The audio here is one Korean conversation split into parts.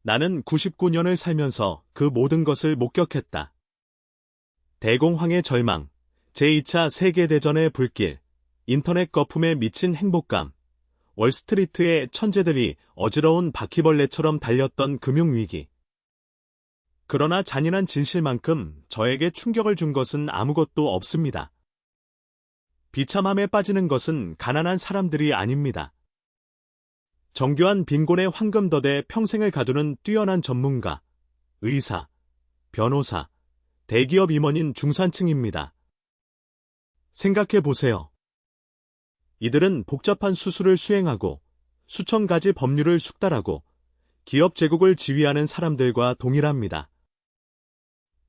나는 99년을 살면서 그 모든 것을 목격했다. 대공황의 절망, 제2차 세계대전의 불길, 인터넷 거품에 미친 행복감, 월스트리트의 천재들이 어지러운 바퀴벌레처럼 달렸던 금융위기. 그러나 잔인한 진실만큼 저에게 충격을 준 것은 아무것도 없습니다. 비참함에 빠지는 것은 가난한 사람들이 아닙니다. 정교한 빈곤의 황금더대 평생을 가두는 뛰어난 전문가, 의사, 변호사, 대기업 임원인 중산층입니다. 생각해 보세요. 이들은 복잡한 수술을 수행하고 수천 가지 법률을 숙달하고 기업 제국을 지휘하는 사람들과 동일합니다.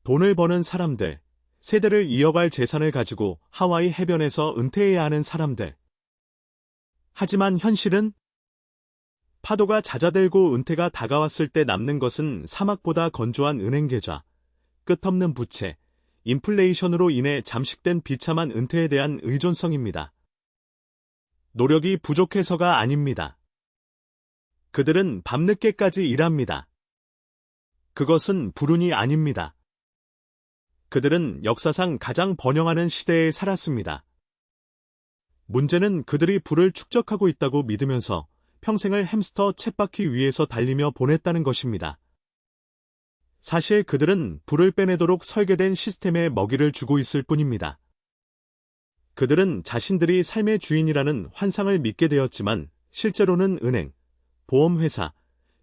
돈을 버는 사람들, 세대를 이어갈 재산을 가지고 하와이 해변에서 은퇴해야 하는 사람들. 하지만 현실은 파도가 잦아들고 은퇴가 다가왔을 때 남는 것은 사막보다 건조한 은행 계좌, 끝없는 부채, 인플레이션으로 인해 잠식된 비참한 은퇴에 대한 의존성입니다. 노력이 부족해서가 아닙니다. 그들은 밤늦게까지 일합니다. 그것은 불운이 아닙니다. 그들은 역사상 가장 번영하는 시대에 살았습니다. 문제는 그들이 부를 축적하고 있다고 믿으면서 평생을 햄스터 쳇바퀴 위에서 달리며 보냈다는 것입니다. 사실 그들은 불을 빼내도록 설계된 시스템에 먹이를 주고 있을 뿐입니다. 그들은 자신들이 삶의 주인이라는 환상을 믿게 되었지만 실제로는 은행, 보험회사,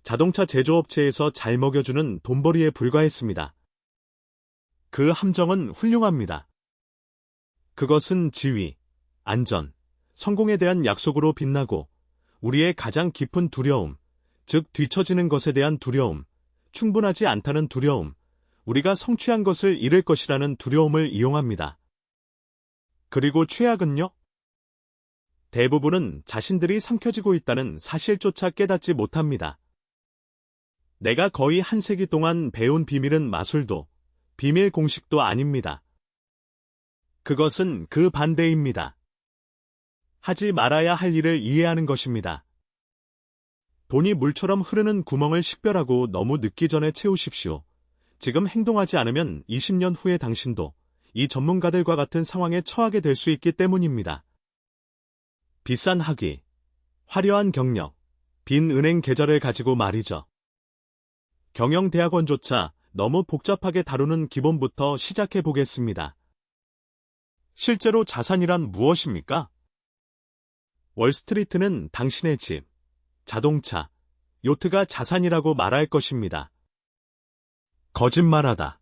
자동차 제조업체에서 잘 먹여주는 돈벌이에 불과했습니다. 그 함정은 훌륭합니다. 그것은 지위, 안전, 성공에 대한 약속으로 빛나고 우리의 가장 깊은 두려움, 즉 뒤처지는 것에 대한 두려움, 충분하지 않다는 두려움, 우리가 성취한 것을 잃을 것이라는 두려움을 이용합니다. 그리고 최악은요? 대부분은 자신들이 삼켜지고 있다는 사실조차 깨닫지 못합니다. 내가 거의 한 세기 동안 배운 비밀은 마술도, 비밀 공식도 아닙니다. 그것은 그 반대입니다. 하지 말아야 할 일을 이해하는 것입니다. 돈이 물처럼 흐르는 구멍을 식별하고 너무 늦기 전에 채우십시오. 지금 행동하지 않으면 20년 후에 당신도 이 전문가들과 같은 상황에 처하게 될 수 있기 때문입니다. 비싼 학위, 화려한 경력, 빈 은행 계좌를 가지고 말이죠. 경영대학원조차 너무 복잡하게 다루는 기본부터 시작해 보겠습니다. 실제로 자산이란 무엇입니까? 월스트리트는 당신의 집, 자동차, 요트가 자산이라고 말할 것입니다. 거짓말하다.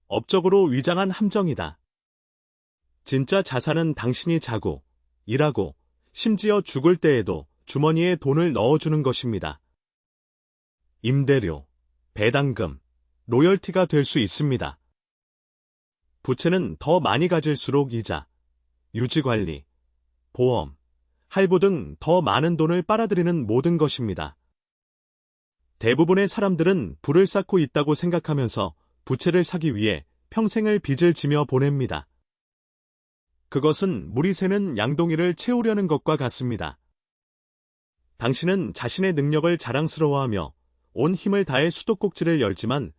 업적으로 위장한 함정이다. 진짜 자산은 당신이 자고, 일하고, 심지어 죽을 때에도 주머니에 돈을 넣어주는 것입니다. 임대료, 배당금, 로열티가 될 수 있습니다. 부채는 더 많이 가질수록 이자, 유지관리, 보험, 할부 등 더 많은 돈을 빨아들이는 모든 것입니다. 대부분의 사람들은 부를 쌓고 있다고 생각하면서 부채를 사기 위해 평생을 빚을 지며 보냅니다. 그것은 물이 새는 양동이를 채우려는 것과 같습니다. 당신은 자신의 능력을 자랑스러워하며 온 힘을 다해 수도꼭지를 열지만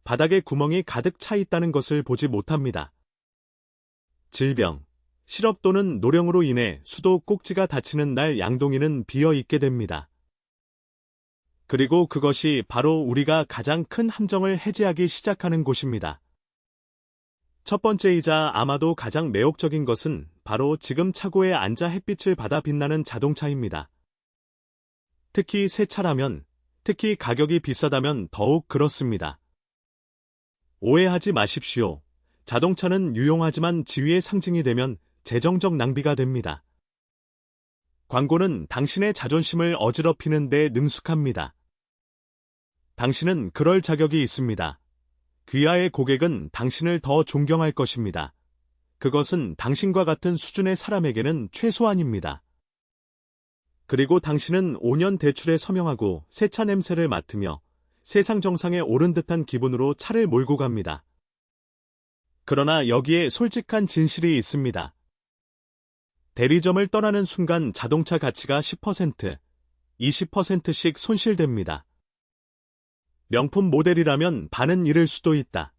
바닥에 구멍이 가득 차 있다는 것을 보지 못합니다. 질병, 실업 또는 노령으로 인해 수도꼭지가 닫히는 날 양동이는 비어있게 됩니다. 그리고 그것이 바로 우리가 가장 큰 함정을 해제하기 시작하는 곳입니다. 첫 번째이자 아마도 가장 매혹적인 것은 바로 지금 차고에 앉아 햇빛을 받아 빛나는 자동차입니다. 특히 새 차라면, 특히 가격이 비싸다면 더욱 그렇습니다. 오해하지 마십시오. 자동차는 유용하지만 지위의 상징이 되면 재정적 낭비가 됩니다. 광고는 당신의 자존심을 어지럽히는 데 능숙합니다. 당신은 그럴 자격이 있습니다. 귀하의 고객은 당신을 더 존경할 것입니다. 그것은 당신과 같은 수준의 사람에게는 최소한입니다. 그리고 당신은 5년 대출에 서명하고 새 차 냄새를 맡으며 세상 정상에 오른 듯한 기분으로 차를 몰고 갑니다. 그러나 여기에 솔직한 진실이 있습니다. 대리점을 떠나는 순간 자동차 가치가 10%, 20%씩 손실됩니다. 명품 모델이라면 반은 잃을 수도 있다.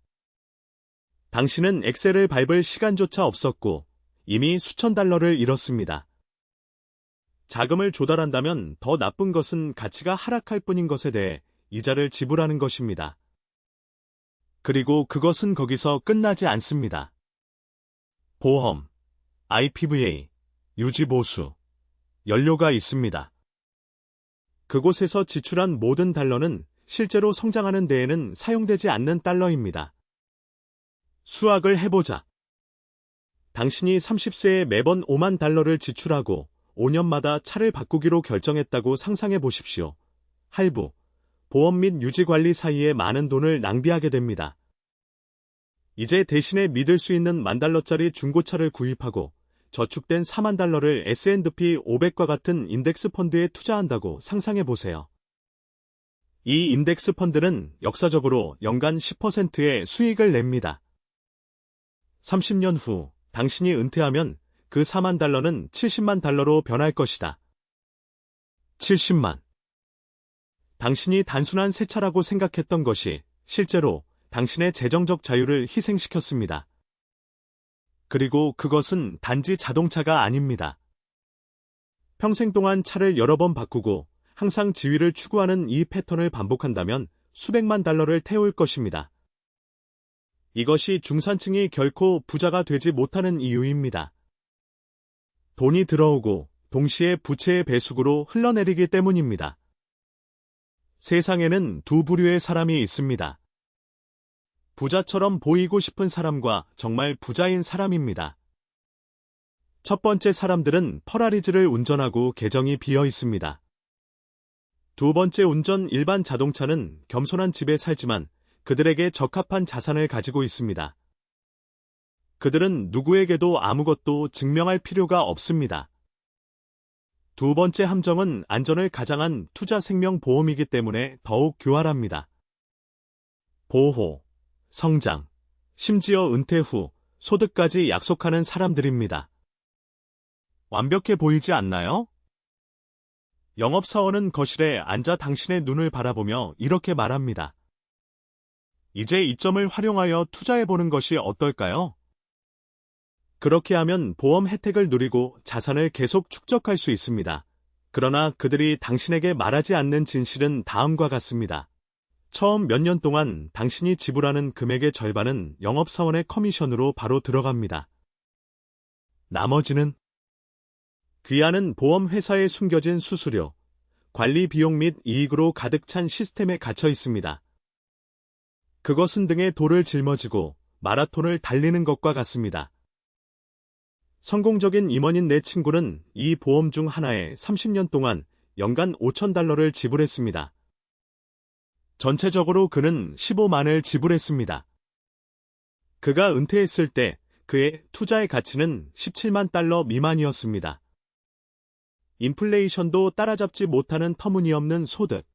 당신은 엑셀을 밟을 시간조차 없었고 이미 수천 달러를 잃었습니다. 자금을 조달한다면 더 나쁜 것은 가치가 하락할 뿐인 것에 대해 이자를 지불하는 것입니다. 그리고 그것은 거기서 끝나지 않습니다. 보험, IPVA, 유지보수, 연료가 있습니다. 그곳에서 지출한 모든 달러는 실제로 성장하는 데에는 사용되지 않는 달러입니다. 수학을 해보자. 당신이 30세에 매번 5만 달러를 지출하고 5년마다 차를 바꾸기로 결정했다고 상상해 보십시오. 할부, 보험 및 유지관리 사이에 많은 돈을 낭비하게 됩니다. 이제 대신에 믿을 수 있는 $10,000짜리 중고차를 구입하고 저축된 4만 달러를 S&P 500과 같은 인덱스 펀드에 투자한다고 상상해 보세요. 이 인덱스 펀드는 역사적으로 연간 10%의 수익을 냅니다. 30년 후 당신이 은퇴하면 그 4만 달러는 70만 달러로 변할 것이다. 70만. 당신이 단순한 세차라고 생각했던 것이 실제로 당신의 재정적 자유를 희생시켰습니다. 그리고 그것은 단지 자동차가 아닙니다. 평생 동안 차를 여러 번 바꾸고 항상 지위를 추구하는 이 패턴을 반복한다면 수백만 달러를 태울 것입니다. 이것이 중산층이 결코 부자가 되지 못하는 이유입니다. 돈이 들어오고 동시에 부채의 배수구로 흘러내리기 때문입니다. 세상에는 두 부류의 사람이 있습니다. 부자처럼 보이고 싶은 사람과 정말 부자인 사람입니다. 첫 번째 사람들은 퍼라리즈를 운전하고 계정이 비어 있습니다. 두 번째 운전 일반 자동차는 겸손한 집에 살지만 그들에게 적합한 자산을 가지고 있습니다. 그들은 누구에게도 아무것도 증명할 필요가 없습니다. 두 번째 함정은 안전을 가장한 투자 생명보험이기 때문에 더욱 교활합니다. 보호, 성장, 심지어 은퇴 후 소득까지 약속하는 사람들입니다. 완벽해 보이지 않나요? 영업사원은 거실에 앉아 당신의 눈을 바라보며 이렇게 말합니다. 이제 이 점을 활용하여 투자해보는 것이 어떨까요? 그렇게 하면 보험 혜택을 누리고 자산을 계속 축적할 수 있습니다. 그러나 그들이 당신에게 말하지 않는 진실은 다음과 같습니다. 처음 몇 년 동안 당신이 지불하는 금액의 절반은 영업사원의 커미션으로 바로 들어갑니다. 나머지는 귀하는 보험회사에 숨겨진 수수료, 관리 비용 및 이익으로 가득 찬 시스템에 갇혀 있습니다. 그것은 등에 돌을 짊어지고 마라톤을 달리는 것과 같습니다. 성공적인 임원인 내 친구는 이 보험 중 하나에 30년 동안 연간 5,000달러를 지불했습니다. 전체적으로 그는 15만을 지불했습니다. 그가 은퇴했을 때 그의 투자의 가치는 17만 달러 미만이었습니다. 인플레이션도 따라잡지 못하는 터무니없는 소득.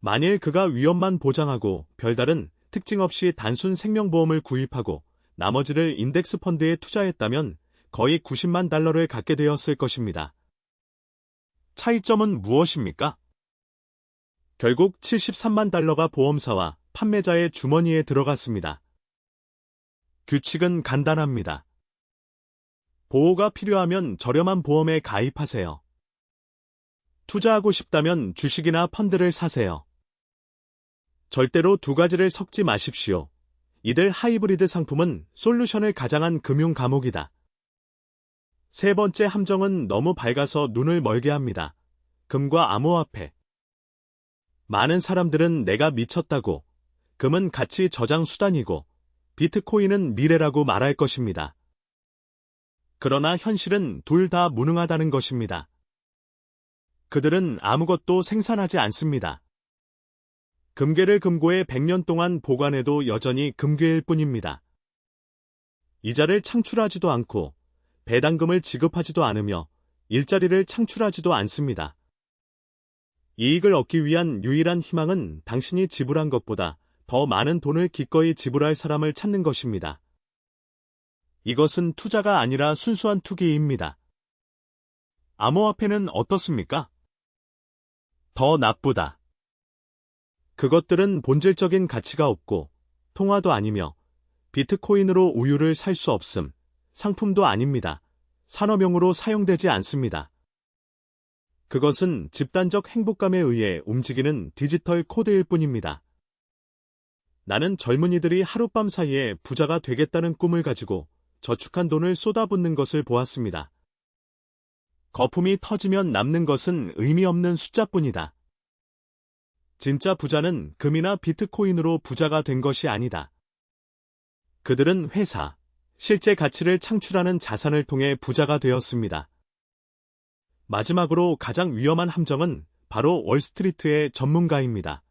만일 그가 위험만 보장하고 별다른 특징 없이 단순 생명보험을 구입하고 나머지를 인덱스 펀드에 투자했다면 거의 90만 달러를 갖게 되었을 것입니다. 차이점은 무엇입니까? 결국 73만 달러가 보험사와 판매자의 주머니에 들어갔습니다. 규칙은 간단합니다. 보호가 필요하면 저렴한 보험에 가입하세요. 투자하고 싶다면 주식이나 펀드를 사세요. 절대로 두 가지를 섞지 마십시오. 이들 하이브리드 상품은 솔루션을 가장한 금융 감옥이다. 세 번째 함정은 너무 밝아서 눈을 멀게 합니다. 금과 암호화폐. 많은 사람들은 내가 미쳤다고, 금은 가치 저장 수단이고, 비트코인은 미래라고 말할 것입니다. 그러나 현실은 둘 다 무능하다는 것입니다. 그들은 아무것도 생산하지 않습니다. 금괴를 금고에 100년 동안 보관해도 여전히 금괴일 뿐입니다. 이자를 창출하지도 않고 배당금을 지급하지도 않으며 일자리를 창출하지도 않습니다. 이익을 얻기 위한 유일한 희망은 당신이 지불한 것보다 더 많은 돈을 기꺼이 지불할 사람을 찾는 것입니다. 이것은 투자가 아니라 순수한 투기입니다. 암호화폐는 어떻습니까? 더 나쁘다. 그것들은 본질적인 가치가 없고 통화도 아니며 비트코인으로 우유를 살 수 없음, 상품도 아닙니다. 산업용으로 사용되지 않습니다. 그것은 집단적 행복감에 의해 움직이는 디지털 코드일 뿐입니다. 나는 젊은이들이 하룻밤 사이에 부자가 되겠다는 꿈을 가지고 저축한 돈을 쏟아붓는 것을 보았습니다. 거품이 터지면 남는 것은 의미 없는 숫자뿐이다. 진짜 부자는 금이나 비트코인으로 부자가 된 것이 아니다. 그들은 회사, 실제 가치를 창출하는 자산을 통해 부자가 되었습니다. 마지막으로 가장 위험한 함정은 바로 월스트리트의 전문가입니다.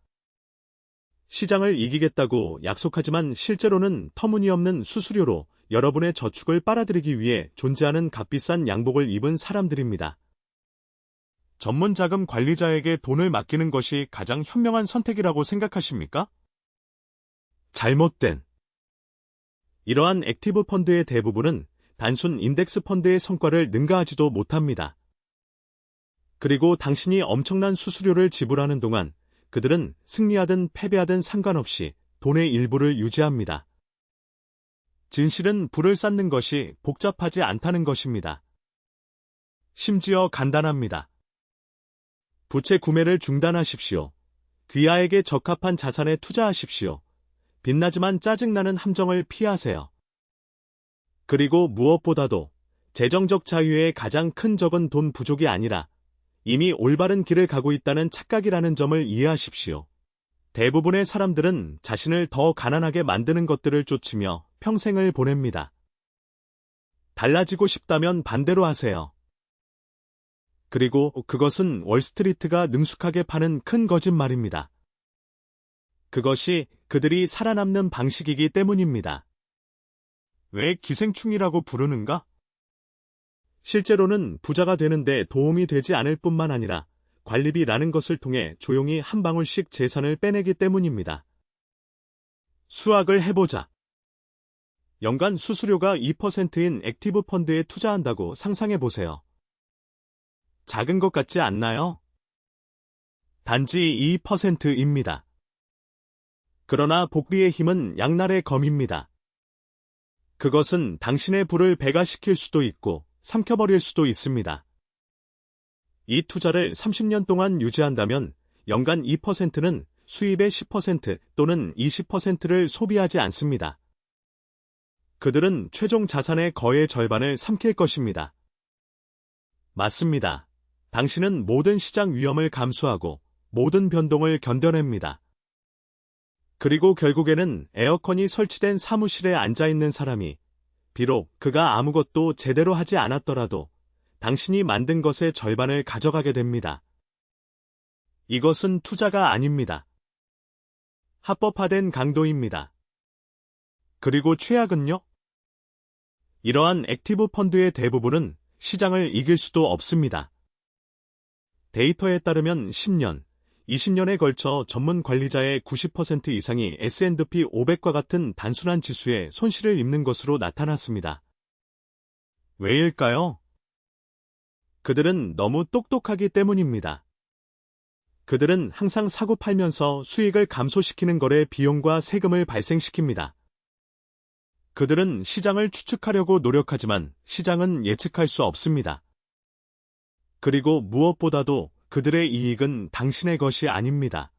시장을 이기겠다고 약속하지만 실제로는 터무니없는 수수료로 여러분의 저축을 빨아들이기 위해 존재하는 값비싼 양복을 입은 사람들입니다. 전문 자금 관리자에게 돈을 맡기는 것이 가장 현명한 선택이라고 생각하십니까? 잘못된. 이러한 액티브 펀드의 대부분은 단순 인덱스 펀드의 성과를 능가하지도 못합니다. 그리고 당신이 엄청난 수수료를 지불하는 동안 그들은 승리하든 패배하든 상관없이 돈의 일부를 유지합니다. 진실은 불을 쌓는 것이 복잡하지 않다는 것입니다. 심지어 간단합니다. 부채 구매를 중단하십시오. 귀하에게 적합한 자산에 투자하십시오. 빛나지만 짜증나는 함정을 피하세요. 그리고 무엇보다도 재정적 자유의 가장 큰 적은 돈 부족이 아니라 이미 올바른 길을 가고 있다는 착각이라는 점을 이해하십시오. 대부분의 사람들은 자신을 더 가난하게 만드는 것들을 쫓으며 평생을 보냅니다. 달라지고 싶다면 반대로 하세요. 그리고 그것은 월스트리트가 능숙하게 파는 큰 거짓말입니다. 그것이 그들이 살아남는 방식이기 때문입니다. 왜 기생충이라고 부르는가? 실제로는 부자가 되는데 도움이 되지 않을 뿐만 아니라 관리비라는 것을 통해 조용히 한 방울씩 재산을 빼내기 때문입니다. 수학을 해보자. 연간 수수료가 2%인 액티브 펀드에 투자한다고 상상해보세요. 작은 것 같지 않나요? 단지 2%입니다. 그러나 복리의 힘은 양날의 검입니다. 그것은 당신의 불을 배가시킬 수도 있고 삼켜버릴 수도 있습니다. 이 투자를 30년 동안 유지한다면 연간 2%는 수입의 10% 또는 20%를 소비하지 않습니다. 그들은 최종 자산의 거의 절반을 삼킬 것입니다. 맞습니다. 당신은 모든 시장 위험을 감수하고 모든 변동을 견뎌냅니다. 그리고 결국에는 에어컨이 설치된 사무실에 앉아있는 사람이 비록 그가 아무것도 제대로 하지 않았더라도 당신이 만든 것의 절반을 가져가게 됩니다. 이것은 투자가 아닙니다. 합법화된 강도입니다. 그리고 최악은요? 이러한 액티브 펀드의 대부분은 시장을 이길 수도 없습니다. 데이터에 따르면 10년, 20년에 걸쳐 전문 관리자의 90% 이상이 S&P 500과 같은 단순한 지수에 손실을 입는 것으로 나타났습니다. 왜일까요? 그들은 너무 똑똑하기 때문입니다. 그들은 항상 사고 팔면서 수익을 감소시키는 거래 비용과 세금을 발생시킵니다. 그들은 시장을 추측하려고 노력하지만 시장은 예측할 수 없습니다. 그리고 무엇보다도 그들의 이익은 당신의 것이 아닙니다.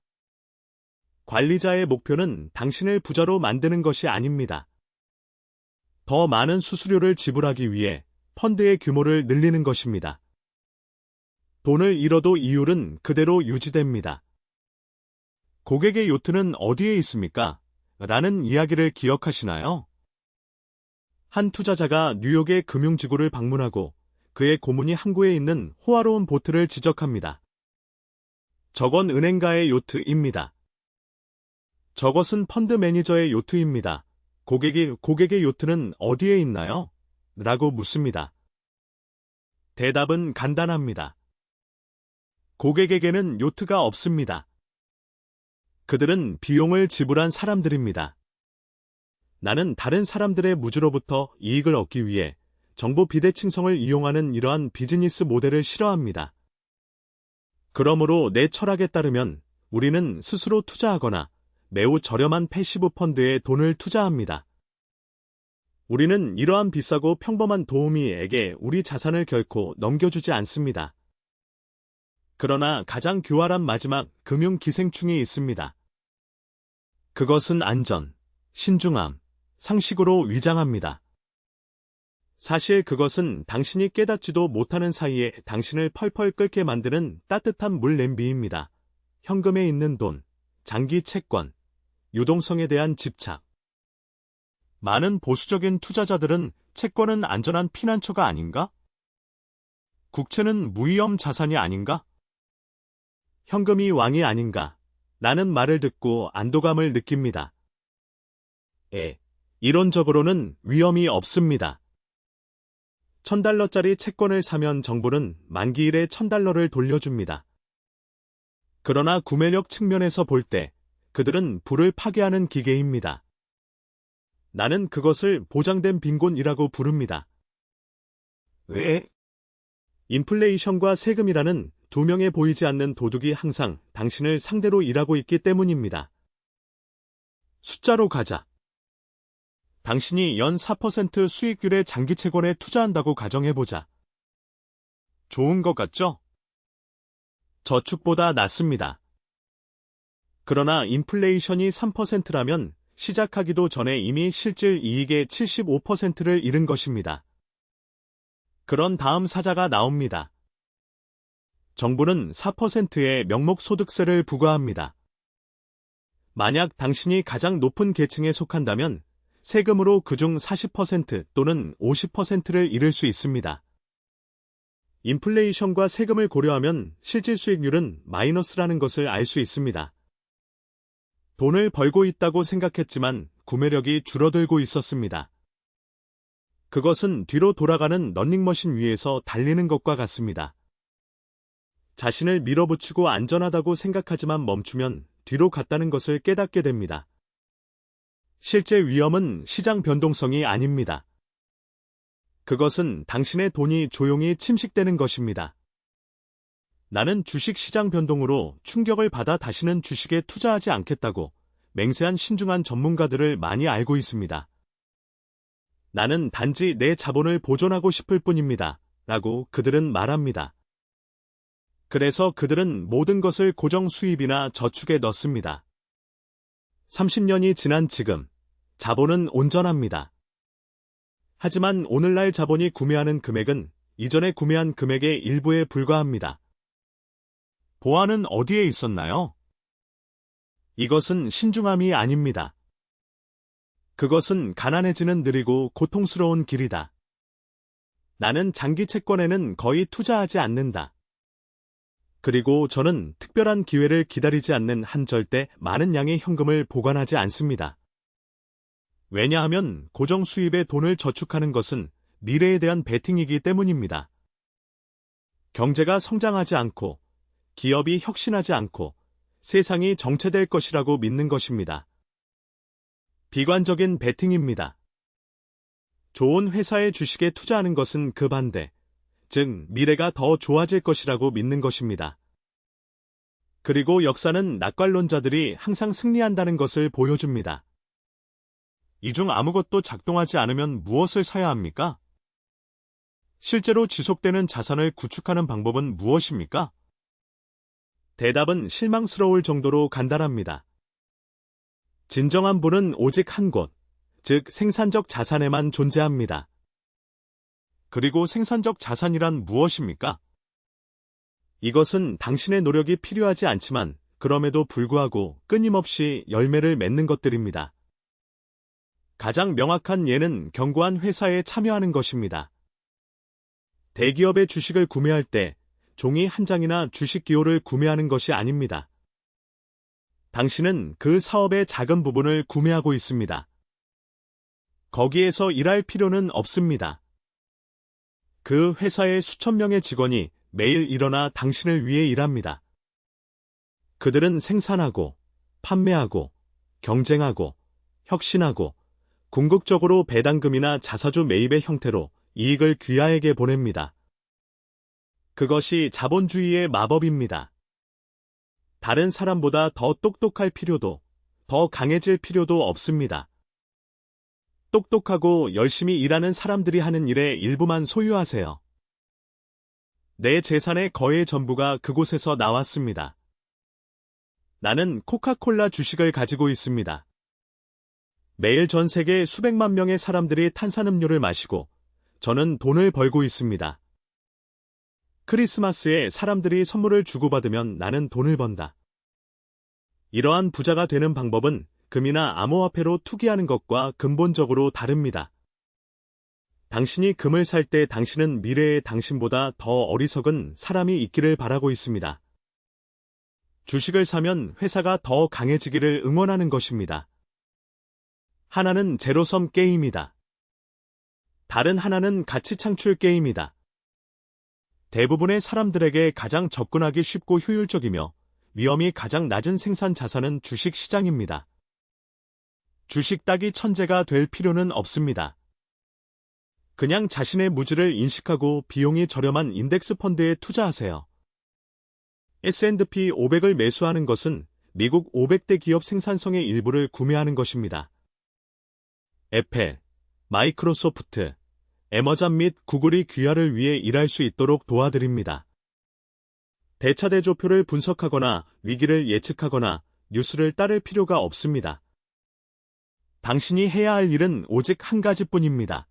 관리자의 목표는 당신을 부자로 만드는 것이 아닙니다. 더 많은 수수료를 지불하기 위해 펀드의 규모를 늘리는 것입니다. 돈을 잃어도 이율은 그대로 유지됩니다. 고객의 요트는 어디에 있습니까? 라는 이야기를 기억하시나요? 한 투자자가 뉴욕의 금융지구를 방문하고 그의 고문이 항구에 있는 호화로운 보트를 지적합니다. 저건 은행가의 요트입니다. 저것은 펀드 매니저의 요트입니다. 고객의 요트는 어디에 있나요? 라고 묻습니다. 대답은 간단합니다. 고객에게는 요트가 없습니다. 그들은 비용을 지불한 사람들입니다. 나는 다른 사람들의 무주로부터 이익을 얻기 위해 정보 비대칭성을 이용하는 이러한 비즈니스 모델을 싫어합니다. 그러므로 내 철학에 따르면 우리는 스스로 투자하거나 매우 저렴한 패시브 펀드에 돈을 투자합니다. 우리는 이러한 비싸고 평범한 도우미에게 우리 자산을 결코 넘겨주지 않습니다. 그러나 가장 교활한 마지막 금융 기생충이 있습니다. 그것은 안전, 신중함, 상식으로 위장합니다. 사실 그것은 당신이 깨닫지도 못하는 사이에 당신을 펄펄 끓게 만드는 따뜻한 물 냄비입니다. 현금에 있는 돈, 장기 채권, 유동성에 대한 집착. 많은 보수적인 투자자들은 채권은 안전한 피난처가 아닌가? 국채는 무위험 자산이 아닌가? 현금이 왕이 아닌가? 라는 말을 듣고 안도감을 느낍니다. 이론적으로는 위험이 없습니다. $1000짜리 채권을 사면 정부는 만기일에 $1000를 돌려줍니다. 그러나 구매력 측면에서 볼 때 그들은 부를 파괴하는 기계입니다. 나는 그것을 보장된 빈곤이라고 부릅니다. 왜? 인플레이션과 세금이라는 두 명에 보이지 않는 도둑이 항상 당신을 상대로 일하고 있기 때문입니다. 숫자로 가자. 당신이 연 4% 수익률의 장기 채권에 투자한다고 가정해보자. 좋은 것 같죠? 저축보다 낫습니다. 그러나 인플레이션이 3%라면 시작하기도 전에 이미 실질 이익의 75%를 잃은 것입니다. 그런 다음 사자가 나옵니다. 정부는 4%의 명목소득세를 부과합니다. 만약 당신이 가장 높은 계층에 속한다면 세금으로 그중 40% 또는 50%를 잃을 수 있습니다. 인플레이션과 세금을 고려하면 실질 수익률은 마이너스라는 것을 알 수 있습니다. 돈을 벌고 있다고 생각했지만 구매력이 줄어들고 있었습니다. 그것은 뒤로 돌아가는 러닝머신 위에서 달리는 것과 같습니다. 자신을 밀어붙이고 안전하다고 생각하지만 멈추면 뒤로 갔다는 것을 깨닫게 됩니다. 실제 위험은 시장 변동성이 아닙니다. 그것은 당신의 돈이 조용히 침식되는 것입니다. 나는 주식시장 변동으로 충격을 받아 다시는 주식에 투자하지 않겠다고 맹세한 신중한 전문가들을 많이 알고 있습니다. 나는 단지 내 자본을 보존하고 싶을 뿐입니다. 라고 그들은 말합니다. 그래서 그들은 모든 것을 고정 수입이나 저축에 넣습니다. 30년이 지난 지금, 자본은 온전합니다. 하지만 오늘날 자본이 구매하는 금액은 이전에 구매한 금액의 일부에 불과합니다. 보안은 어디에 있었나요? 이것은 신중함이 아닙니다. 그것은 가난해지는 느리고 고통스러운 길이다. 나는 장기 채권에는 거의 투자하지 않는다. 그리고 저는 특별한 기회를 기다리지 않는 한 절대 많은 양의 현금을 보관하지 않습니다. 왜냐하면 고정 수입에 돈을 저축하는 것은 미래에 대한 베팅이기 때문입니다. 경제가 성장하지 않고 기업이 혁신하지 않고 세상이 정체될 것이라고 믿는 것입니다. 비관적인 베팅입니다. 좋은 회사의 주식에 투자하는 것은 그 반대, 즉 미래가 더 좋아질 것이라고 믿는 것입니다. 그리고 역사는 낙관론자들이 항상 승리한다는 것을 보여줍니다. 이 중 아무것도 작동하지 않으면 무엇을 사야 합니까? 실제로 지속되는 자산을 구축하는 방법은 무엇입니까? 대답은 실망스러울 정도로 간단합니다. 진정한 부는 오직 한 곳, 즉 생산적 자산에만 존재합니다. 그리고 생산적 자산이란 무엇입니까? 이것은 당신의 노력이 필요하지 않지만 그럼에도 불구하고 끊임없이 열매를 맺는 것들입니다. 가장 명확한 예는 견고한 회사에 참여하는 것입니다. 대기업의 주식을 구매할 때 종이 한 장이나 주식 기호를 구매하는 것이 아닙니다. 당신은 그 사업의 작은 부분을 구매하고 있습니다. 거기에서 일할 필요는 없습니다. 그 회사의 수천 명의 직원이 매일 일어나 당신을 위해 일합니다. 그들은 생산하고, 판매하고, 경쟁하고, 혁신하고, 궁극적으로 배당금이나 자사주 매입의 형태로 이익을 귀하에게 보냅니다. 그것이 자본주의의 마법입니다. 다른 사람보다 더 똑똑할 필요도, 더 강해질 필요도 없습니다. 똑똑하고 열심히 일하는 사람들이 하는 일의 일부만 소유하세요. 내 재산의 거의 전부가 그곳에서 나왔습니다. 나는 코카콜라 주식을 가지고 있습니다. 매일 전 세계 수백만 명의 사람들이 탄산음료를 마시고 저는 돈을 벌고 있습니다. 크리스마스에 사람들이 선물을 주고받으면 나는 돈을 번다. 이러한 부자가 되는 방법은 금이나 암호화폐로 투기하는 것과 근본적으로 다릅니다. 당신이 금을 살 때 당신은 미래의 당신보다 더 어리석은 사람이 있기를 바라고 있습니다. 주식을 사면 회사가 더 강해지기를 응원하는 것입니다. 하나는 제로섬 게임이다. 다른 하나는 가치 창출 게임이다. 대부분의 사람들에게 가장 접근하기 쉽고 효율적이며 위험이 가장 낮은 생산 자산은 주식 시장입니다. 주식 따기 천재가 될 필요는 없습니다. 그냥 자신의 무지를 인식하고 비용이 저렴한 인덱스 펀드에 투자하세요. S&P 500을 매수하는 것은 미국 500대 기업 생산성의 일부를 구매하는 것입니다. 애플, 마이크로소프트, 애머존 및 구글이 귀하를 위해 일할 수 있도록 도와드립니다. 대차대조표를 분석하거나 위기를 예측하거나 뉴스를 따를 필요가 없습니다. 당신이 해야 할 일은 오직 한 가지뿐입니다.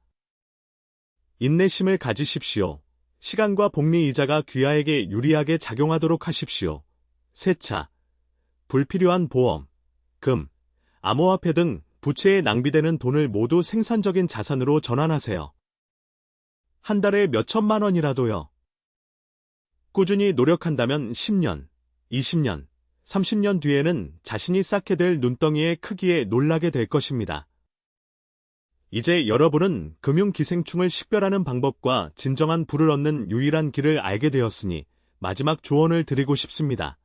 인내심을 가지십시오. 시간과 복리 이자가 귀하에게 유리하게 작용하도록 하십시오. 세차, 불필요한 보험, 금, 암호화폐 등 부채에 낭비되는 돈을 모두 생산적인 자산으로 전환하세요. 한 달에 몇천만 원이라도요. 꾸준히 노력한다면 10년, 20년, 30년 뒤에는 자신이 쌓게 될 눈덩이의 크기에 놀라게 될 것입니다. 이제 여러분은 금융기생충을 식별하는 방법과 진정한 부를 얻는 유일한 길을 알게 되었으니 마지막 조언을 드리고 싶습니다.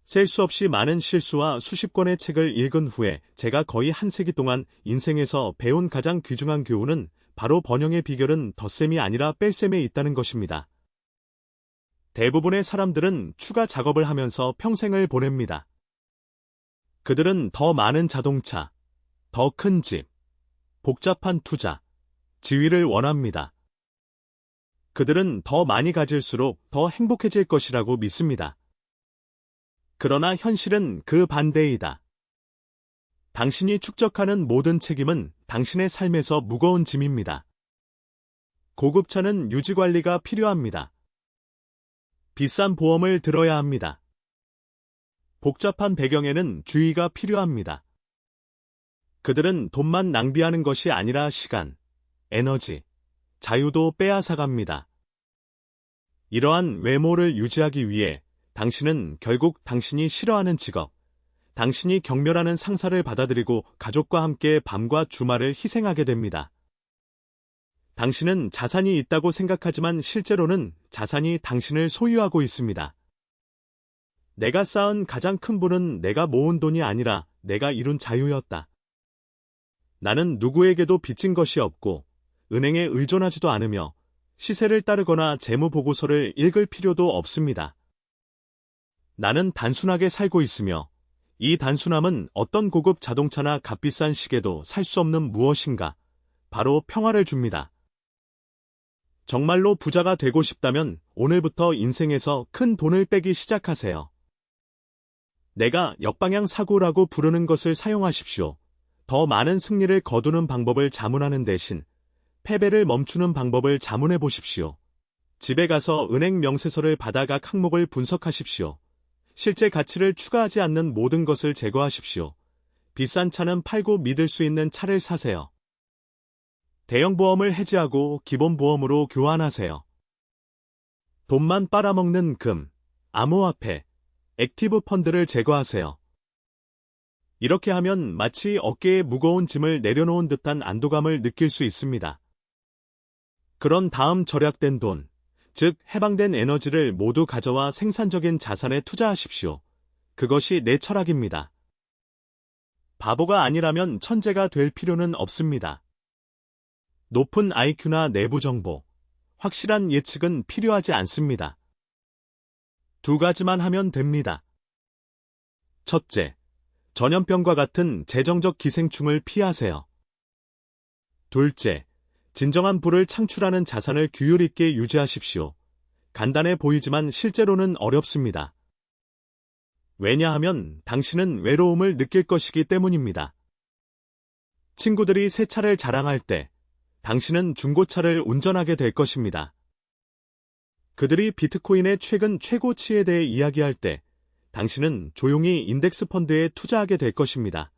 셀 수 없이 많은 실수와 수십 권의 책을 읽은 후에 제가 거의 한 세기 동안 인생에서 배운 가장 귀중한 교훈은 바로 번영의 비결은 덧셈이 아니라 뺄셈에 있다는 것입니다. 대부분의 사람들은 추가 작업을 하면서 평생을 보냅니다. 그들은 더 많은 자동차, 더 큰 집, 복잡한 투자, 지위를 원합니다. 그들은 더 많이 가질수록 더 행복해질 것이라고 믿습니다. 그러나 현실은 그 반대이다. 당신이 축적하는 모든 책임은 당신의 삶에서 무거운 짐입니다. 고급차는 유지관리가 필요합니다. 비싼 보험을 들어야 합니다. 복잡한 배경에는 주의가 필요합니다. 그들은 돈만 낭비하는 것이 아니라 시간, 에너지, 자유도 빼앗아갑니다. 이러한 외모를 유지하기 위해 당신은 결국 당신이 싫어하는 직업, 당신이 경멸하는 상사를 받아들이고 가족과 함께 밤과 주말을 희생하게 됩니다. 당신은 자산이 있다고 생각하지만 실제로는 자산이 당신을 소유하고 있습니다. 내가 쌓은 가장 큰 부는 내가 모은 돈이 아니라 내가 이룬 자유였다. 나는 누구에게도 빚진 것이 없고 은행에 의존하지도 않으며 시세를 따르거나 재무보고서를 읽을 필요도 없습니다. 나는 단순하게 살고 있으며 이 단순함은 어떤 고급 자동차나 값비싼 시계도 살 수 없는 무엇인가, 바로 평화를 줍니다. 정말로 부자가 되고 싶다면 오늘부터 인생에서 큰 돈을 빼기 시작하세요. 내가 역방향 사고라고 부르는 것을 사용하십시오. 더 많은 승리를 거두는 방법을 자문하는 대신 패배를 멈추는 방법을 자문해 보십시오. 집에 가서 은행 명세서를 받아 각 항목을 분석하십시오. 실제 가치를 추가하지 않는 모든 것을 제거하십시오. 비싼 차는 팔고 믿을 수 있는 차를 사세요. 대형 보험을 해지하고 기본 보험으로 교환하세요. 돈만 빨아먹는 금, 암호화폐, 액티브 펀드를 제거하세요. 이렇게 하면 마치 어깨에 무거운 짐을 내려놓은 듯한 안도감을 느낄 수 있습니다. 그런 다음 절약된 돈, 즉 해방된 에너지를 모두 가져와 생산적인 자산에 투자하십시오. 그것이 내 철학입니다. 바보가 아니라면 천재가 될 필요는 없습니다. 높은 IQ나 내부 정보, 확실한 예측은 필요하지 않습니다. 두 가지만 하면 됩니다. 첫째, 전염병과 같은 재정적 기생충을 피하세요. 둘째, 진정한 부를 창출하는 자산을 규율 있게 유지하십시오. 간단해 보이지만 실제로는 어렵습니다. 왜냐하면 당신은 외로움을 느낄 것이기 때문입니다. 친구들이 새 차를 자랑할 때 당신은 중고차를 운전하게 될 것입니다. 그들이 비트코인의 최근 최고치에 대해 이야기할 때 당신은 조용히 인덱스 펀드에 투자하게 될 것입니다.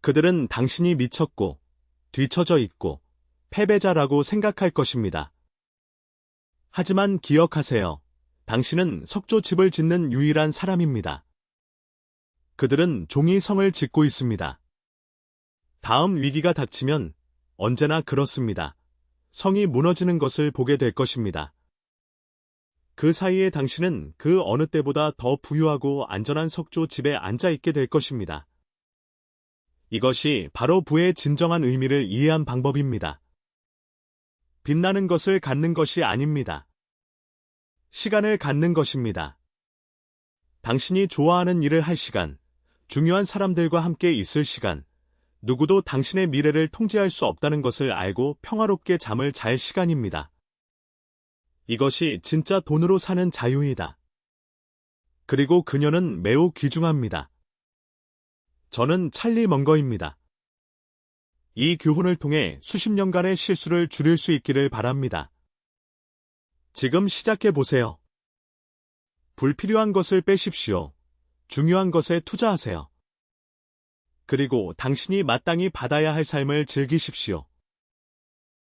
그들은 당신이 미쳤고 뒤처져 있고 패배자라고 생각할 것입니다. 하지만 기억하세요. 당신은 석조집을 짓는 유일한 사람입니다. 그들은 종이 성을 짓고 있습니다. 다음 위기가 닥치면 언제나 그렇습니다. 성이 무너지는 것을 보게 될 것입니다. 그 사이에 당신은 그 어느 때보다 더 부유하고 안전한 석조집에 앉아 있게 될 것입니다. 이것이 바로 부의 진정한 의미를 이해한 방법입니다. 빛나는 것을 갖는 것이 아닙니다. 시간을 갖는 것입니다. 당신이 좋아하는 일을 할 시간, 중요한 사람들과 함께 있을 시간, 누구도 당신의 미래를 통제할 수 없다는 것을 알고 평화롭게 잠을 잘 시간입니다. 이것이 진짜 돈으로 사는 자유이다. 그리고 그녀는 매우 귀중합니다. 저는 찰리 먼거입니다. 이 교훈을 통해 수십 년간의 실수를 줄일 수 있기를 바랍니다. 지금 시작해 보세요. 불필요한 것을 빼십시오. 중요한 것에 투자하세요. 그리고 당신이 마땅히 받아야 할 삶을 즐기십시오.